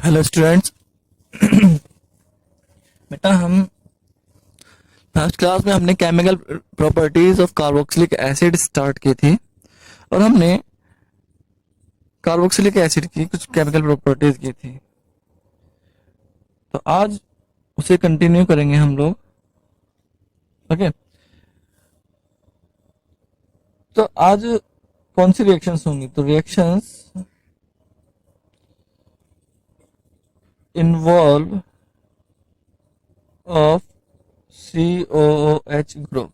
Hello students. बेटा हम last class में हमने chemical properties of carboxylic acid start की थी और हमने कार्बोक्सिलिक एसिड की कुछ केमिकल प्रॉपर्टीज की थी। तो आज उसे कंटिन्यू करेंगे हम लोग। ओके, तो आज कौन सी रिएक्शंस होंगी? तो reactions involve of COOH group.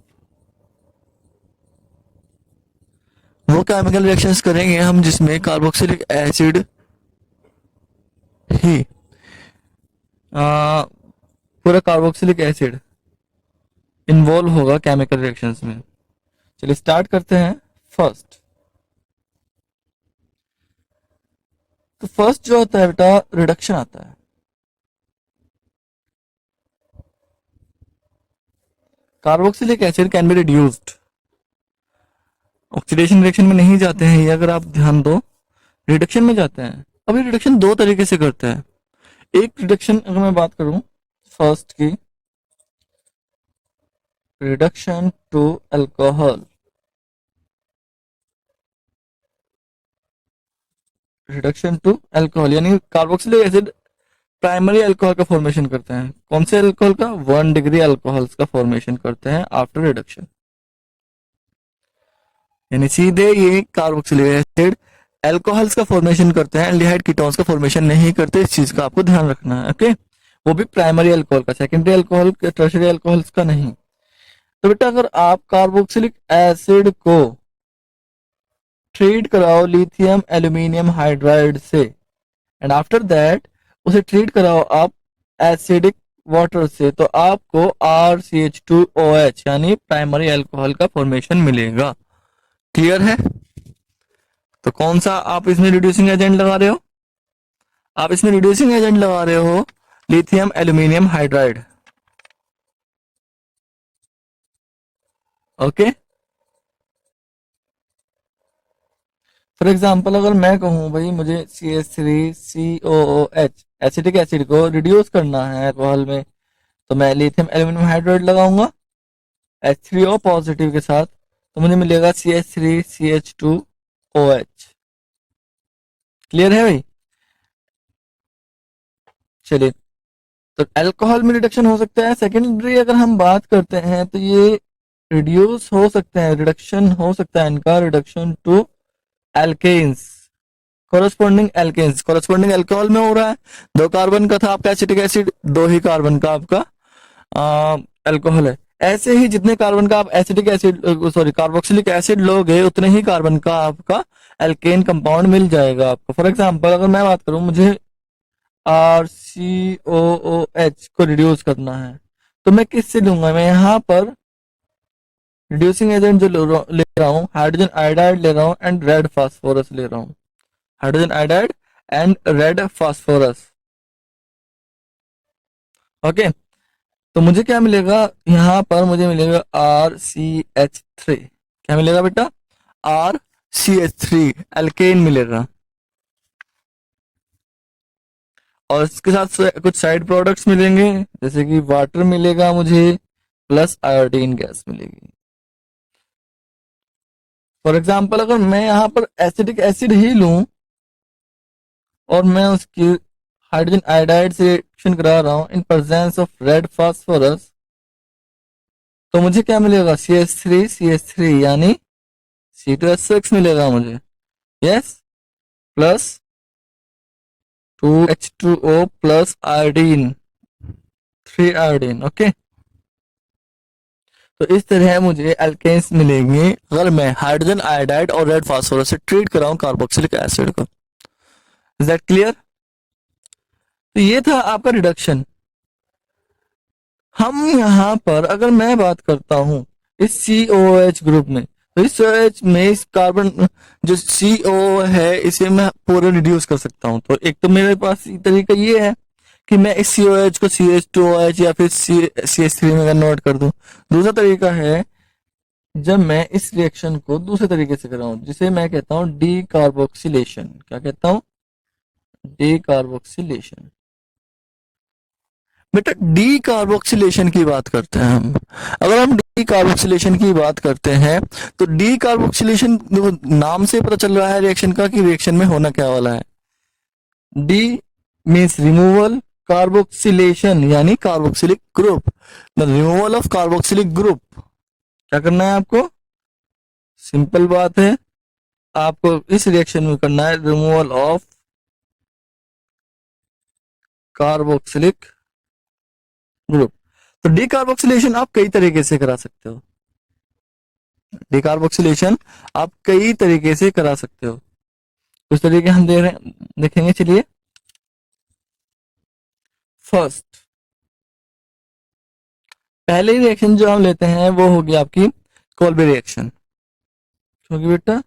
वो केमिकल रिएक्शंस करेंगे हम जिसमें कार्बोक्सिलिक एसिड ही पूरा कार्बोक्सिलिक एसिड इन्वॉल्व होगा केमिकल रिएक्शंस में। चलिए स्टार्ट करते हैं। फर्स्ट, तो फर्स्ट जो होता है बेटा रिडक्शन आता है। Carboxylic acid can be reduced. Oxidation reaction में नहीं जाते हैं ये, अगर आप ध्यान दो, रिडक्शन में जाते हैं। अब ये रिडक्शन दो तरीके से करते हैं। एक रिडक्शन अगर मैं बात करूं फर्स्ट की, reduction to alcohol. Reduction to alcohol यानी कार्बोक्सिलिक एसिड प्राइमरी अल्कोहल का फॉर्मेशन करते हैं। कौन से अल्कोहल का? 1 डिग्री अल्कोहल्स का फॉर्मेशन करते हैं आफ्टर रिडक्शन। यानी सीधे ये कार्बोक्सिलिक एसिड अल्कोहल्स का फॉर्मेशन करते हैं, एल्डिहाइड कीटोन्स का फॉर्मेशन नहीं करते। इस चीज का आपको ध्यान रखना है। ओके, वो भी प्राइमरी अल्कोहल का, सेकेंडरी अल्कोहल, टर्शियरी अल्कोहल्स का नहीं। तो बेटा अगर आप कार्बोक्सिलिक एसिड को ट्रीट कराओ लिथियम एल्यूमिनियम हाइड्राइड से एंड आफ्टर दैट उसे ट्रीट कराओ आप एसिडिक वाटर से, तो आपको RCH2OH यानी प्राइमरी अल्कोहल का फॉर्मेशन मिलेगा। क्लियर है? तो कौन सा आप इसमें रिड्यूसिंग एजेंट लगा रहे हो? आप इसमें रिड्यूसिंग एजेंट लगा रहे हो lithium aluminium hydride. Okay, for example अगर मैं कहूं भाई मुझे CH3COOH एसिटिक एसिड को रिड्यूस करना है अल्कोहल में, तो मैं लिथियम एल्यूमिनियम हाइड्राइड लगाऊंगा H3O पॉजिटिव के साथ, तो मुझे मिलेगा CH3CH2OH। क्लियर है भाई? चलिए, तो अल्कोहल में रिडक्शन हो सकता है। सेकेंडरी अगर हम बात करते हैं तो ये रिड्यूस हो सकते हैं, रिडक्शन हो सकता है इनका, reduction to alkanes, corresponding alkanes. Corresponding alcohol में हो रहा है, 2 कार्बन का था आपका एसिटिक एसिड, 2 ही कार्बन का आपका अल्कोहल है। ऐसे ही जितने कार्बन का आप acetic acid sorry carboxylic acid लोगे उतने ही कार्बन का आपका एल्केन कंपाउंड मिल जाएगा आपको। फॉर एग्जांपल अगर मैं बात करूं, मुझे RCOOH को रिड्यूस करना है, तो मैं किससे लूंगा? मैं यहाँ पर रिड्यूसिंग एजेंट जो ले रहा हूँ, हाइड्रोजन आयोडाइड ले रहा हूँ एंड रेड फास्फोरस ले रहा हूँ। Hydrogen iodide and red phosphorus. Okay, तो मुझे क्या मिलेगा? यहाँ पर मुझे मिलेगा RCH3। क्या मिलेगा बेटा? RCH3 एल्केन मिलेगा। और इसके साथ कुछ साइड प्रोडक्ट्स मिलेंगे, जैसे कि वाटर मिलेगा मुझे, प्लस आयोडीन गैस मिलेगी। फॉर एग्जाम्पल अगर मैं यहाँ पर एसिटिक एसिड ही लूं और मैं उसकी हाइड्रोजन आयोडाइड से रिएक्शन करा रहा हूं in presence of red phosphorus, तो मुझे क्या मिलेगा? CH3CH3 यानी C2H6 मिलेगा मुझे। Yes, plus 2H2O plus iodine, 3 iodine. Okay, तो इस तरह मुझे एल्केन्स मिलेंगे अगर मैं हाइड्रोजन आयोडाइड और रेड फास्फोरस से ट्रीट कराऊं कार्बोक्सिलिक एसिड को। Is that clear? तो ये था आपका रिडक्शन। हम यहाँ पर अगर मैं बात करता हूं इस COOH ग्रुप में, तो इस OH में इस कार्बन जो CO है इसे मैं पूरा रिड्यूस कर सकता हूं। तो एक तो मेरे पास तरीका ये है कि मैं इस COH को CH2OH या फिर CH3 में कन्वर्ट कर दूं। दूसरा तरीका है जब मैं इस रिएक्शन को दूसरे तरीके से कराऊं, जिसे मैं कहता हूं डी कार्बोक्सिलेशन। क्या कहता हूं? D carboxylation. बेटा डी कार्बोक्सिलेशन की बात करते हैं हम। अगर हम डी कार्बोक्सिलेशन की बात करते हैं तो डी कार्बोक्सिलेशन नाम से पता चल रहा है रिएक्शन का कि रिएक्शन में होना क्या वाला है। डी मीन्स रिमूवल, कार्बोक्सिलेशन यानी carboxylic group, the removal of carboxylic group. क्या करना है आपको? सिंपल बात है, आपको इस रिएक्शन में करना है रिमूवल ऑफ कार्बोक्सिलिक ग्रुप। तो डिकार्बोक्सिलेशन आप कई तरीके से करा सकते हो। डिकार्बोक्सिलेशन आप कई तरीके से करा सकते हो। कुछ तरीके हम देखेंगे। चलिए, फर्स्ट, पहले रिएक्शन जो हम लेते हैं वो होगी आपकी कोल्बे रिएक्शन। होगी बेटा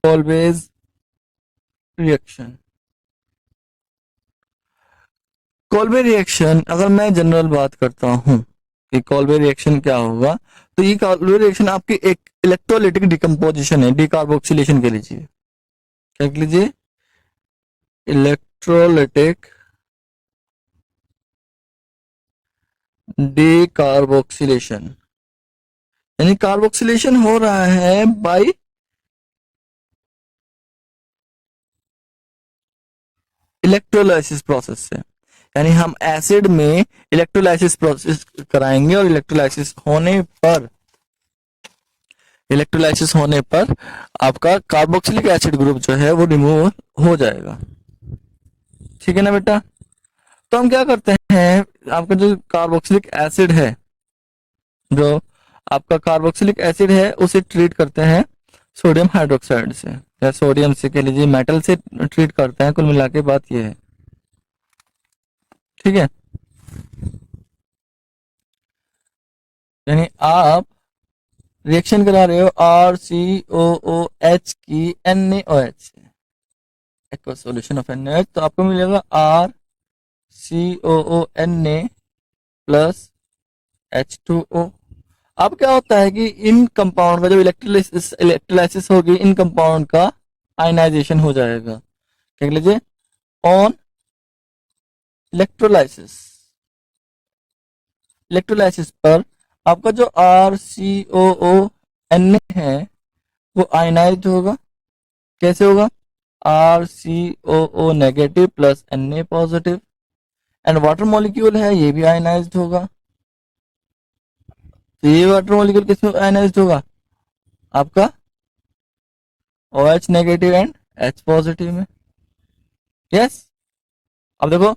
कोल्बेज रिएक्शन। कोल्बे रिएक्शन, अगर मैं जनरल बात करता हूं कि कोल्बे रिएक्शन क्या होगा, तो ये कोल्बे रिएक्शन आपकी एक इलेक्ट्रोलाइटिक डिकम्पोजिशन है डिकार्बोक्सिलेशन के लीजिए। क्या लीजिए? इलेक्ट्रोलाइटिक डिकार्बोक्सिलेशन, यानी कार्बोक्सिलेशन हो रहा है बाय इलेक्ट्रोलाइसिस प्रोसेस से। यानी हम एसिड में इलेक्ट्रोलाइसिस प्रोसेस कराएंगे और इलेक्ट्रोलाइसिस होने पर आपका कार्बोक्सिलिक एसिड ग्रुप जो है वो रिमूव हो जाएगा। ठीक है ना बेटा? तो हम क्या करते हैं, आपका जो कार्बोक्सिलिक एसिड है, जो आपका कार्बोक्सिलिक एसिड है उसे ट्रीट करते हैं सोडियम हाइड्रोक्साइड से, या सोडियम से कह लीजिए, मेटल से ट्रीट करते हैं। कुल मिला के बात यह है। ठीक है, यानी आप रिएक्शन करा रहे हो RCOOH की NaOH से, एक्वा सॉल्यूशन ऑफ NaOH, तो आपको मिलेगा RCOONa प्लस H2O। अब क्या होता है कि इन कंपाउंड का जब इलेक्ट्रोलाइसिस होगी, इन कंपाउंड का आयनाइजेशन हो जाएगा। क्या लीजिए? ऑन इलेक्ट्रोलाइसिस पर आपका जो RCOONa है वो आयनाइज्ड होगा। कैसे होगा? RCOO negative plus Na positive, and water molecule है ये भी आयनाइज्ड होगा। तो ये वाटर मॉलिक्यूल किसमें आयनाइज्ड होगा? आपका OH negative and H positive में। यस, अब देखो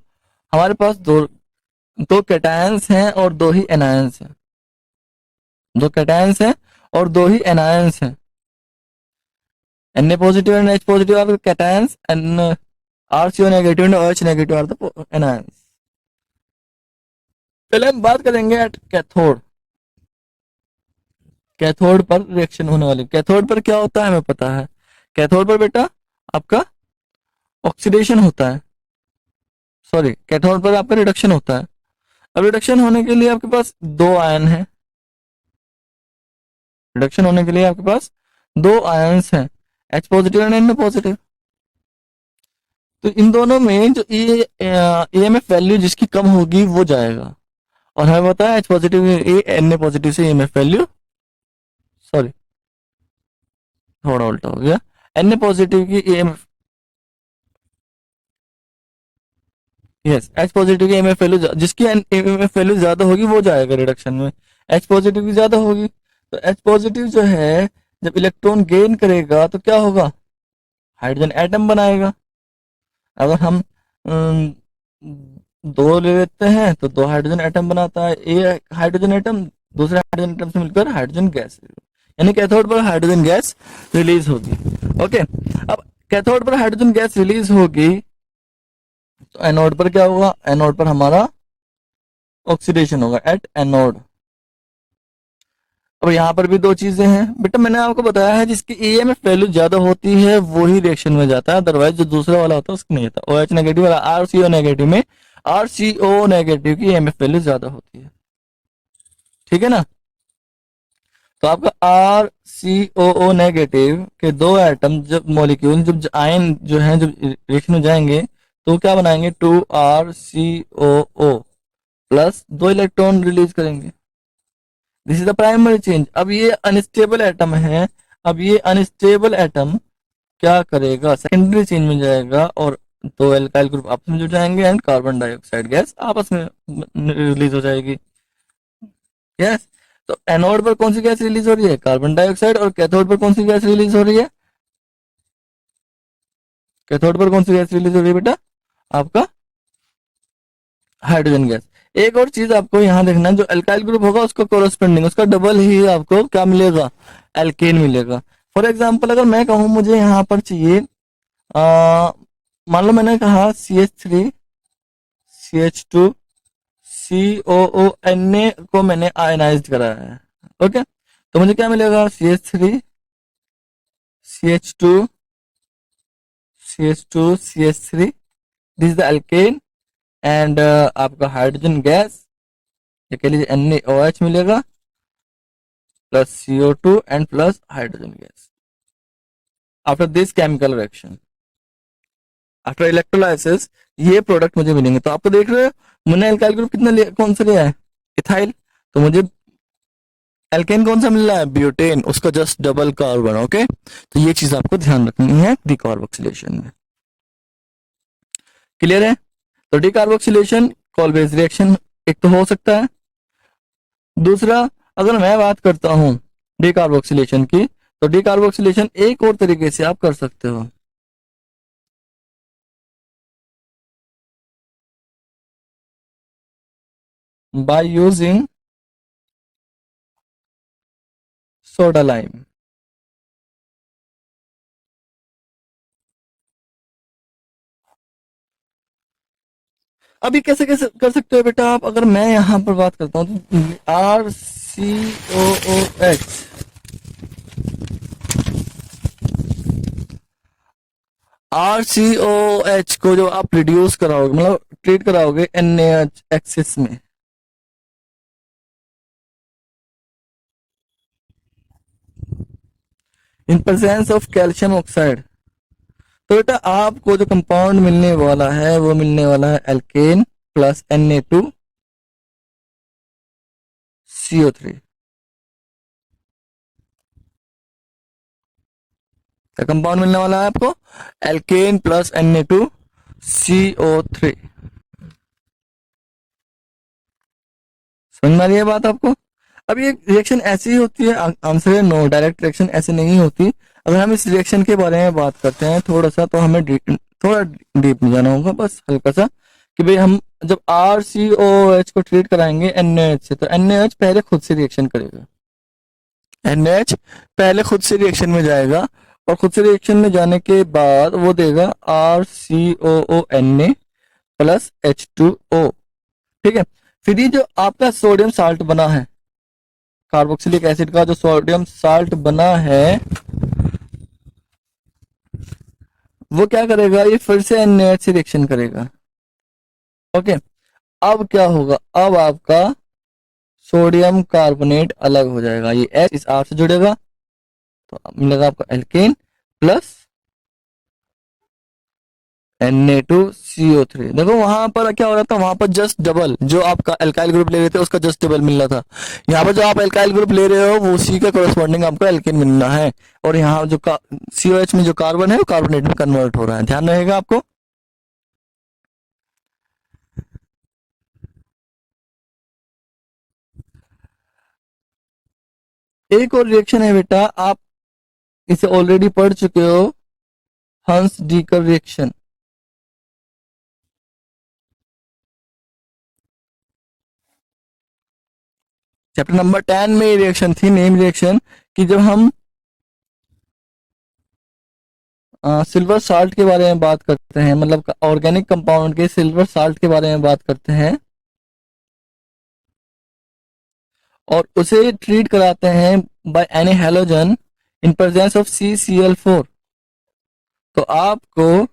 हमारे पास दो कैटायंस हैं और दो ही एनायंस हैं। दो कैटायंस हैं और दो ही एनायंस हैं। Na positive and H positive are the cations and RCO negative and OH negative are the anions. पहले हम बात करेंगे एट कैथोड। कैथोड पर रिएक्शन होने वाली, कैथोड पर क्या होता है हमें पता है। कैथोड पर बेटा आपका ऑक्सीडेशन होता है, सॉरी कैथोड पर आपका रिडक्शन होता है। अब रिडक्शन होने के लिए आपके पास दो आयन है, रिडक्शन होने के लिए आपके पास दो आयन्स हैं, H positive and Na positive. तो इन दोनों में जो EMF वैल्यू जिसकी कम होगी वो जाएगा, और हमें पता है H पॉजिटिव Na पॉजिटिव से EMF वैल्यू, सॉरी थोड़ा उल्टा हो गया, Na पॉजिटिव की EMF, यस H पॉजिटिव की EMF वैल्यू, जिसकी EMF वैल्यू ज्यादा होगी वो जाएगा रिडक्शन में। H पॉजिटिव की ज्यादा होगी, तो H पॉजिटिव जो है जब इलेक्ट्रॉन गेन करेगा तो क्या होगा? हाइड्रोजन एटम बनाएगा। अगर हम दो ले लेते हैं तो दो हाइड्रोजन एटम बनाता है। एक हाइड्रोजन एटम दूसरे हाइड्रोजन एटम से मिलकर हाइड्रोजन गैस, यानी कैथोड पर हाइड्रोजन गैस रिलीज होगी। ओके, अब कैथोड पर हाइड्रोजन गैस रिलीज होगी तो एनोड पर क्या होगा? एनोड पर हमारा ऑक्सीडेशन होगा एट एनोड। अब यहाँ पर भी दो चीजें हैं बेटा, मैंने आपको बताया है जिसकी EMF वैल्यू ज्यादा होती है वो ही रिएक्शन में जाता है, अदरवाइज जो दूसरा वाला होता है उसको नहीं जाता। OH नेगेटिव वाला RCO नेगेटिव में RCO नेगेटिव की EMF वैल्यू ज्यादा होती है। ठीक है ना? तो आपका आर सी ओ ओ नेगेटिव के दो एटम जब मॉलिक्यूल जब आयन जो है जब रिएक्शन में जाएंगे तो क्या बनाएंगे, 2 RCOO प्लस 2 इलेक्ट्रॉन रिलीज करेंगे। This is the primary change. अब ये अनस्टेबल एटम है, अब ये अनस्टेबल एटम क्या करेगा, सेकेंडरी चेंज में जाएगा और दो एल्काइल ग्रुप आपस में जुड़ जाएंगे एंड कार्बन डाइऑक्साइड गैस आपस में रिलीज हो जाएगी। यस, तो एनोड पर कौन सी गैस रिलीज हो रही है, कार्बन डाइऑक्साइड, और कैथोड पर कौन सी गैस रिलीज हो रही है, कैथोड पर कौन सी गैस रिलीज हो रही है बेटा, आपका हाइड्रोजन गैस। एक और चीज आपको यहाँ देखना है, जो अल्काइल ग्रुप होगा उसका कोरस्पोंडिंग उसका डबल ही आपको क्या मिलेगा, एल्केन मिलेगा। फॉर एग्जाम्पल अगर मैं कहूँ मुझे यहाँ पर चाहिए, मान लो मैंने कहा CH3 CH2 COO को मैंने आयनाइज कराया है, ओके, तो मुझे क्या मिलेगा, CH3 this is the alkene and आपका हाइड्रोजन गैस ये कह लीजिए NaOH मिलेगा plus CO2 and plus hydrogen gas. After this chemical reaction, after electrolysis ये प्रोडक्ट मुझे मिलेंगे। तो आपको देख रहे हो मैंने एल्काइल ग्रुप कितना लिया, कौन सा लिया है, इथाइल, तो मुझे एल्केन कौन सा मिल रहा है, ब्यूटेन, उसका जस्ट डबल कार्बन। ओके, तो ये चीज आपको ध्यान रखनी है डिकार्बोक्सिलेशन में। क्लियर है? तो डिकार्बोक्सिलेशन कॉल-बेस्ड रिएक्शन एक तो हो सकता है। दूसरा, अगर मैं बात करता हूं डिकार्बोक्सिलेशन की, तो डिकार्बोक्सिलेशन एक और तरीके से आप कर सकते हो, बाय यूजिंग सोडा लाइम। अभी कैसे कैसे कर सकते हो बेटा आप, अगर मैं यहां पर बात करता हूं तो RCOH को जो आप रिड्यूस कराओगे, मतलब ट्रीट कराओगे NaH एक्सिस में, in presence of calcium oxide, तो बेटा आपको जो कंपाउंड मिलने वाला है वो मिलने वाला है एल्केन प्लस Na2CO3 का कंपाउंड मिलने वाला है आपको, एल्केन प्लस Na2CO3। समझ में आ रही है बात आपको? अब ये रिएक्शन ऐसी ही होती है, आंसर है नो, डायरेक्ट रिएक्शन ऐसे नहीं होती। अगर हम इस रिएक्शन के बारे में बात करते हैं थोड़ा सा, तो हमें थोड़ा डीप में जाना होगा, बस हल्का सा, कि भाई हम जब RCOH को ट्रीट कराएंगे NaH से, तो NaH पहले खुद से रिएक्शन करेगा, NaH पहले खुद से रिएक्शन में जाएगा और खुद से रिएक्शन में जाने के बाद वो देगा RCOONa प्लस H2O। ठीक है, फिर ये जो आपका सोडियम साल्ट बना है, कार्बोक्सिलिक एसिड का जो सोडियम साल्ट बना है, वो क्या करेगा, ये फिर से NaH से रिएक्शन करेगा। ओके, अब क्या होगा, अब आपका सोडियम कार्बोनेट अलग हो जाएगा, ये H इस R से जुड़ेगा तो मिलेगा आपका एल्केन प्लस Na2CO3। देखो वहां पर क्या हो रहा था, वहां पर जस्ट डबल, जो आपका अल्काइल ग्रुप ले रहे थे उसका जस्ट डबल मिल रहा था। यहाँ पर जो आप अल्काइल ग्रुप ले रहे हो वो उसी का कोरस्पॉन्डिंग आपको एल्केन मिलना है, और यहाँ जो COH में जो कार्बन है वो कार्बोनेट में कन्वर्ट हो रहा है, ध्यान रहेगा आपको। एक और रिएक्शन है बेटा, आप इसे ऑलरेडी पढ़ चुके हो, हंस डीकर रिएक्शन। चैप्टर नंबर 10 में ये रिएक्शन थी, नेम रिएक्शन, कि जब हम सिल्वर साल्ट के बारे में बात करते हैं, मतलब ऑर्गेनिक कंपाउंड के सिल्वर साल्ट के बारे में बात करते हैं और उसे ट्रीट कराते हैं by any halogen in presence of CCl4, तो आपको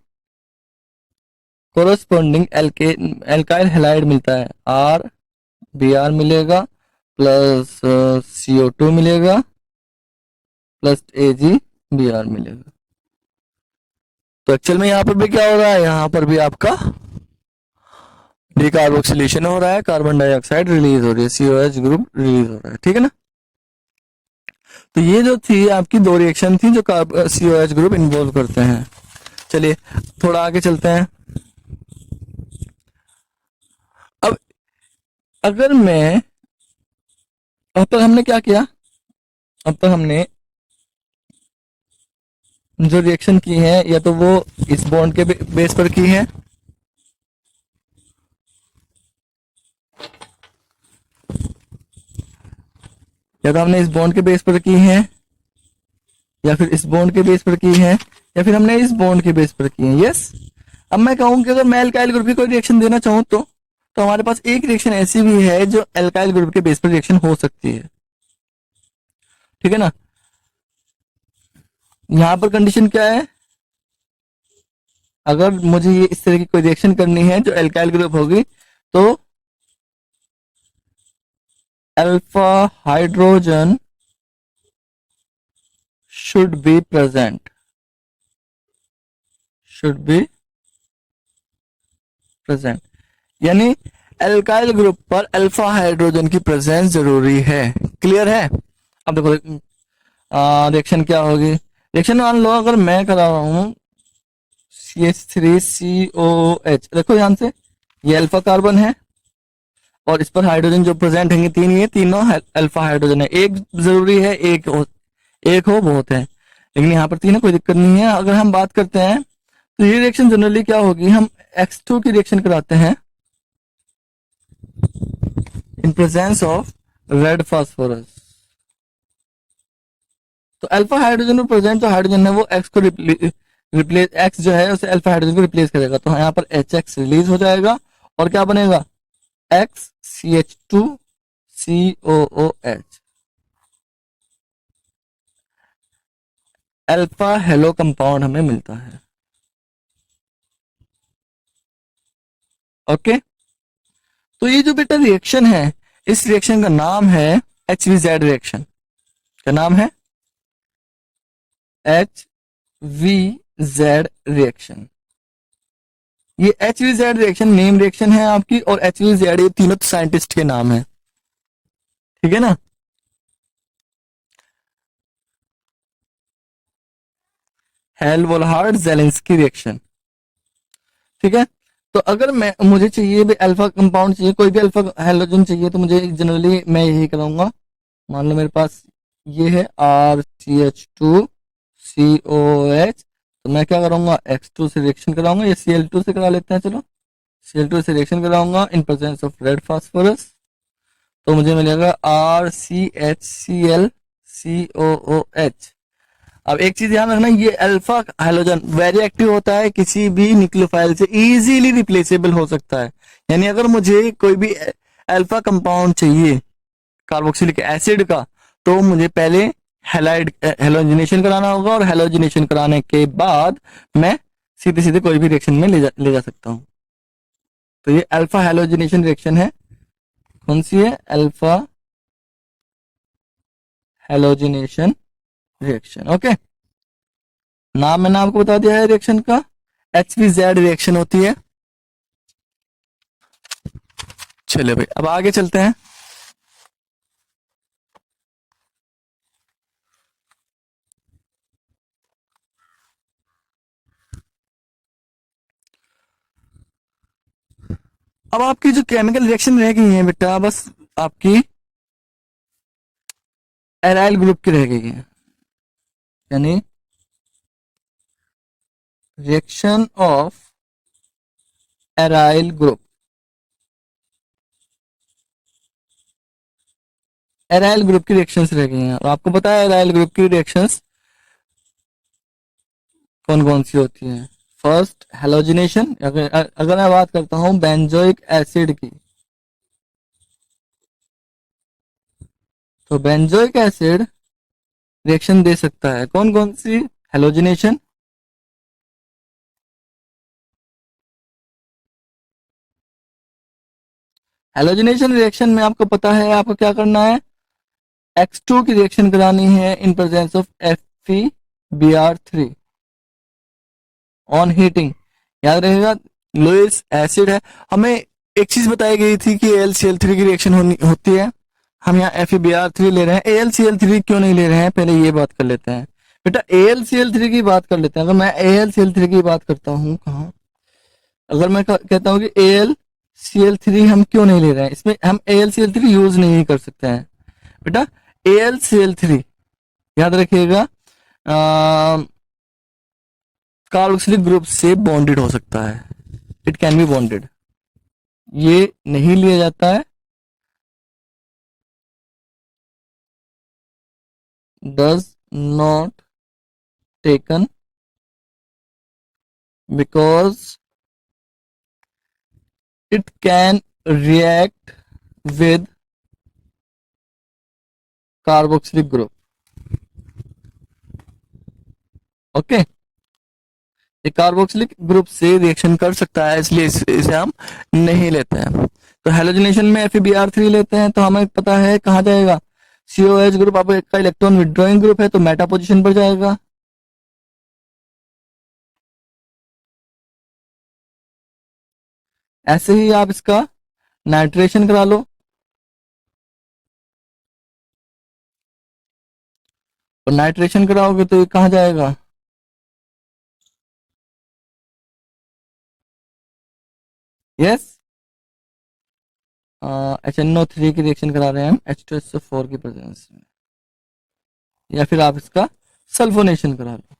कोरस्पोंडिंग एल्काइल हैलाइड मिलता है, Br मिलेगा प्लस CO2 मिलेगा प्लस AgBr मिलेगा। तो एक्चुअल में यहाँ पर भी क्या हो रहा है, यहाँ पर भी आपका डिकार्बोक्सिलेशन हो रहा है, कार्बन डाइऑक्साइड रिलीज हो रही है, COH ग्रुप रिलीज हो रहा है, ठीक है ना। तो ये जो थी आपकी दो रिएक्शन थी जो COH ग्रुप इन्वॉल्व करते हैं। चलिए थोड़ा आगे चलते हैं। अब अगर मैं, अब तक हमने क्या किया, अब तक हमने जो रिएक्शन की है या तो वो इस बॉन्ड के बेस पर की है, या तो हमने इस बॉन्ड के बेस पर की है, या फिर इस बॉन्ड के बेस पर की है, या फिर हमने इस बॉन्ड के बेस पर की है। यस। अब मैं कहूं कि अगर मैं एल्काइल ग्रुप की कोई रिएक्शन देना चाहूं तो हमारे पास एक रिएक्शन ऐसी भी है जो एल्काइल ग्रुप के बेस पर रिएक्शन हो सकती है, ठीक है ना। यहां पर कंडीशन क्या है, अगर मुझे ये इस तरह की कोई रिएक्शन करनी है जो एल्काइल ग्रुप होगी तो alpha hydrogen should be present, should be present, यानी एल्काइल ग्रुप पर अल्फा हाइड्रोजन की प्रेजेंस जरूरी है। क्लियर है। अब देखो रिएक्शन क्या होगी, रिएक्शन मान लो अगर मैं करा रहा हूं CH3COOH, देखो ध्यान से, ये अल्फा कार्बन है और इस पर हाइड्रोजन जो प्रेजेंट है तीन, ये तीनों अल्फा हाइड्रोजन है। एक जरूरी है, एक हो बहुत है, लेकिन यहाँ पर तीन है, कोई दिक्कत नहीं है। अगर हम बात करते हैं तो ये रिएक्शन जनरली क्या होगी, हम X2 की रिएक्शन कराते हैं in presence of red phosphorus. तो अल्फा हाइड्रोजन में प्रेजेंट जो हाइड्रोजन है वो एक्स को रिप्लेस, एक्स जो है उसे अल्फा हाइड्रोजन को रिप्लेस करेगा, तो यहाँ पर HX रिलीज हो जाएगा और क्या बनेगा, XCH2COOH, अल्फा हेलो कंपाउंड हमें मिलता है। ओके, तो ये जो बेटा रिएक्शन है, इस रिएक्शन का नाम है HVZ रिएक्शन। क्या नाम है, HVZ रिएक्शन। ये HVZ रिएक्शन नेम रिएक्शन है आपकी, और HVZ ये तीनों साइंटिस्ट के नाम है, ठीक है ना। हेल्महोल्ट्ज जेलेंस्की रिएक्शन, ठीक है। तो अगर मैं, मुझे चाहिए भी अल्फा कंपाउंड चाहिए, कोई भी अल्फा हेलोजन चाहिए, तो मुझे जनरली मैं यही कराऊंगा। मान लो मेरे पास ये है RCH2COH, तो मैं क्या करूंगा, X2 से रिएक्शन कराऊंगा, या Cl2 से करा लेते हैं, चलो Cl2 से रिएक्शन कराऊंगा in presence of red phosphorus, तो मुझे मिलेगा RCHClCOOH। अब एक चीज ध्यान रखना, ये अल्फा हाइड्रोजन वेरी एक्टिव होता है, किसी भी न्यूक्लियोफाइल से इजीली रिप्लेसेबल हो सकता है। यानी अगर मुझे कोई भी अल्फा कंपाउंड चाहिए कार्बोक्सिलिक एसिड का, तो मुझे पहले हेलाइड हेलोजिनेशन कराना होगा, और हेलोजिनेशन कराने के बाद मैं सीधे सीधे कोई भी रिएक्शन में ले जा सकता हूं। तो ये अल्फा हेलोजिनेशन रिएक्शन है, कौन सी है, अल्फा हेलोजिनेशन रिएक्शन। ओके, नाम मैंने आपको बता दिया है रिएक्शन का, HVZ रिएक्शन होती है। चलिए भाई अब आगे चलते हैं। अब आपकी जो केमिकल रिएक्शन रह गई है बेटा, बस आपकी एराइल ग्रुप की रह गई है, यानी reaction of aryl group. Aryl group की रिएक्शंस रह गई हैं, और आपको पता है एराइल ग्रुप की रिएक्शंस कौन कौन सी होती हैं। फर्स्ट हेलोजिनेशन, अगर मैं बात करता हूं बेंजोइक एसिड की, तो बेंजोइक एसिड रिएक्शन दे सकता है, कौन कौन सी, हेलोजिनेशन, हेलोजिनेशन रिएक्शन में आपको पता है आपको क्या करना है, X2 की रिएक्शन करानी है in presence of FeBr3 on heating. याद रहेगा लोएस्ट एसिड है। हमें एक चीज बताई गई थी कि AlCl3 की रिएक्शन होती है। हम यहाँ FeBr3 ले रहे हैं, AlCl3 क्यों नहीं ले रहे हैं, पहले ये बात कर लेते हैं। बेटा AlCl3 की बात कर लेते हैं। अगर मैं AlCl3 की बात करता हूँ, कहाँ, अगर मैं कहता हूँ कि AlCl3 हम क्यों नहीं ले रहे हैं, इसमें हम AlCl3 यूज नहीं कर सकते हैं। बेटा AlCl3 याद रखिएगा कार्बोक्सिलिक ग्रुप से बॉन्डेड हो सकता है, इट कैन बी बॉन्डेड, ये नहीं लिया जाता है, does not taken because it can react with carboxylic group. Okay, ये कार्बोक्सिलिक ग्रुप से रिएक्शन कर सकता है, इसलिए इसे हम नहीं लेते हैं। तो हेलोजनेशन में FeBr3 लेते हैं तो हमें पता है कहाँ जाएगा, COH ग्रुप आपका इलेक्ट्रॉन विड्रॉइंग ग्रुप है तो मेटा पोजीशन पर जाएगा। ऐसे ही आप इसका नाइट्रेशन करा लो, और नाइट्रेशन कराओगे तो ये कहाँ जाएगा, यस HNO3 की रिएक्शन करा रहे हैं हम H2SO4 की प्रेजेंस में, या फिर आप इसका सल्फोनेशन करा लो।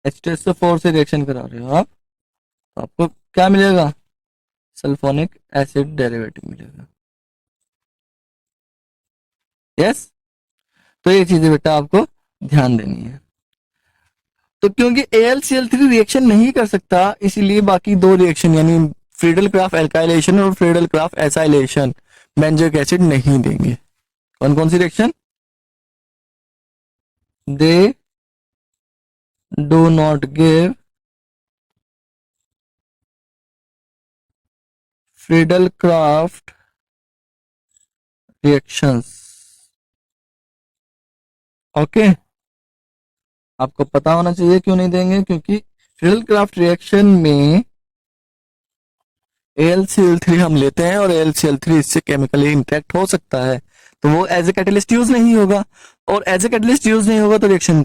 H2SO4 से रिएक्शन करा रहे हो आप तो आपको क्या मिलेगा, सल्फोनिक एसिड डेरिवेटिव मिलेगा। यस, तो ये चीजें बेटा आपको ध्यान देनी है। तो क्योंकि AlCl3 रिएक्शन नहीं कर सकता, इसीलिए बाकी दो रिएक्शन यानी फ्रीडल क्राफ्ट एल्काइलेशन और Friedel Crafts acylation benzoic acid नहीं देंगे। कौन कौन सी reaction, they do not give Friedel Crafts reactions. Okay, आपको पता होना चाहिए क्यों नहीं देंगे, क्योंकि फ्रीडल क्राफ्ट रिएक्शन में AlCl3 हम लेते हैं और AlCl3 इससे केमिकली इंटरेक्ट हो सकता है, तो वो एज ए कैटलिस्ट यूज नहीं होगा, और एज ए कैटलिस्ट यूज नहीं होगा तो रिएक्शन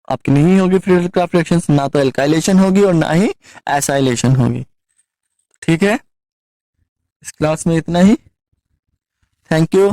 आपकी नहीं होगी फ्रीडल क्राफ्ट रिएक्शन, ना तो एल्काइलेशन होगी और ना ही एसाइलेशन होगी। ठीक है, इस क्लास में इतना ही, थैंक यू।